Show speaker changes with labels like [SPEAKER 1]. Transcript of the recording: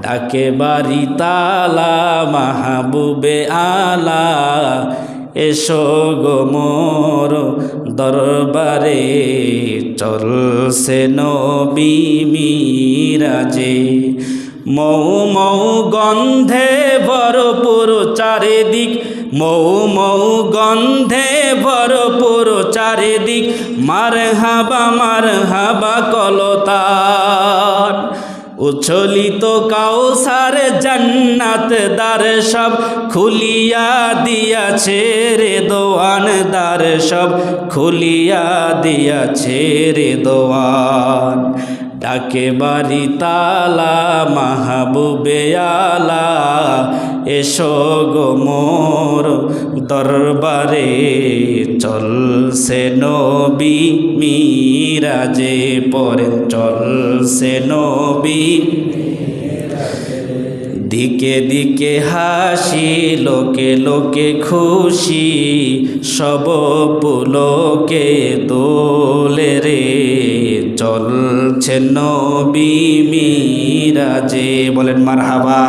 [SPEAKER 1] ডাকে বাড়ি তালা মাহবুবে আলা, এসো গো মোর দরবারে, চলছে নবী মিরাজে। মৌ মৌ গন্ধে ভরপুর চারিদিক, মৌ মৌ গন্ধে ভরপুর চারিদিক, মারহাবা কলতান। উচ্ছলিত কাউসার জান্নাত দ্বার সব খুলিয়া দিয়াছে রে দোয়ান, দ্বার সব খুলিয়া দিয়াছে রে দোয়ান। ডাকে বাড়ি তালা মাহবুবে আলা, এসো গো মোর দরবারে, চলছে নবী মিরাজে পড়েন, চলছে নবী। দিকে দিকে হাসি, লোকে লোকে খুশি, সব পুলকে দোলে রে, চলছে নবী মিরাজে। বলেন মারহাবা।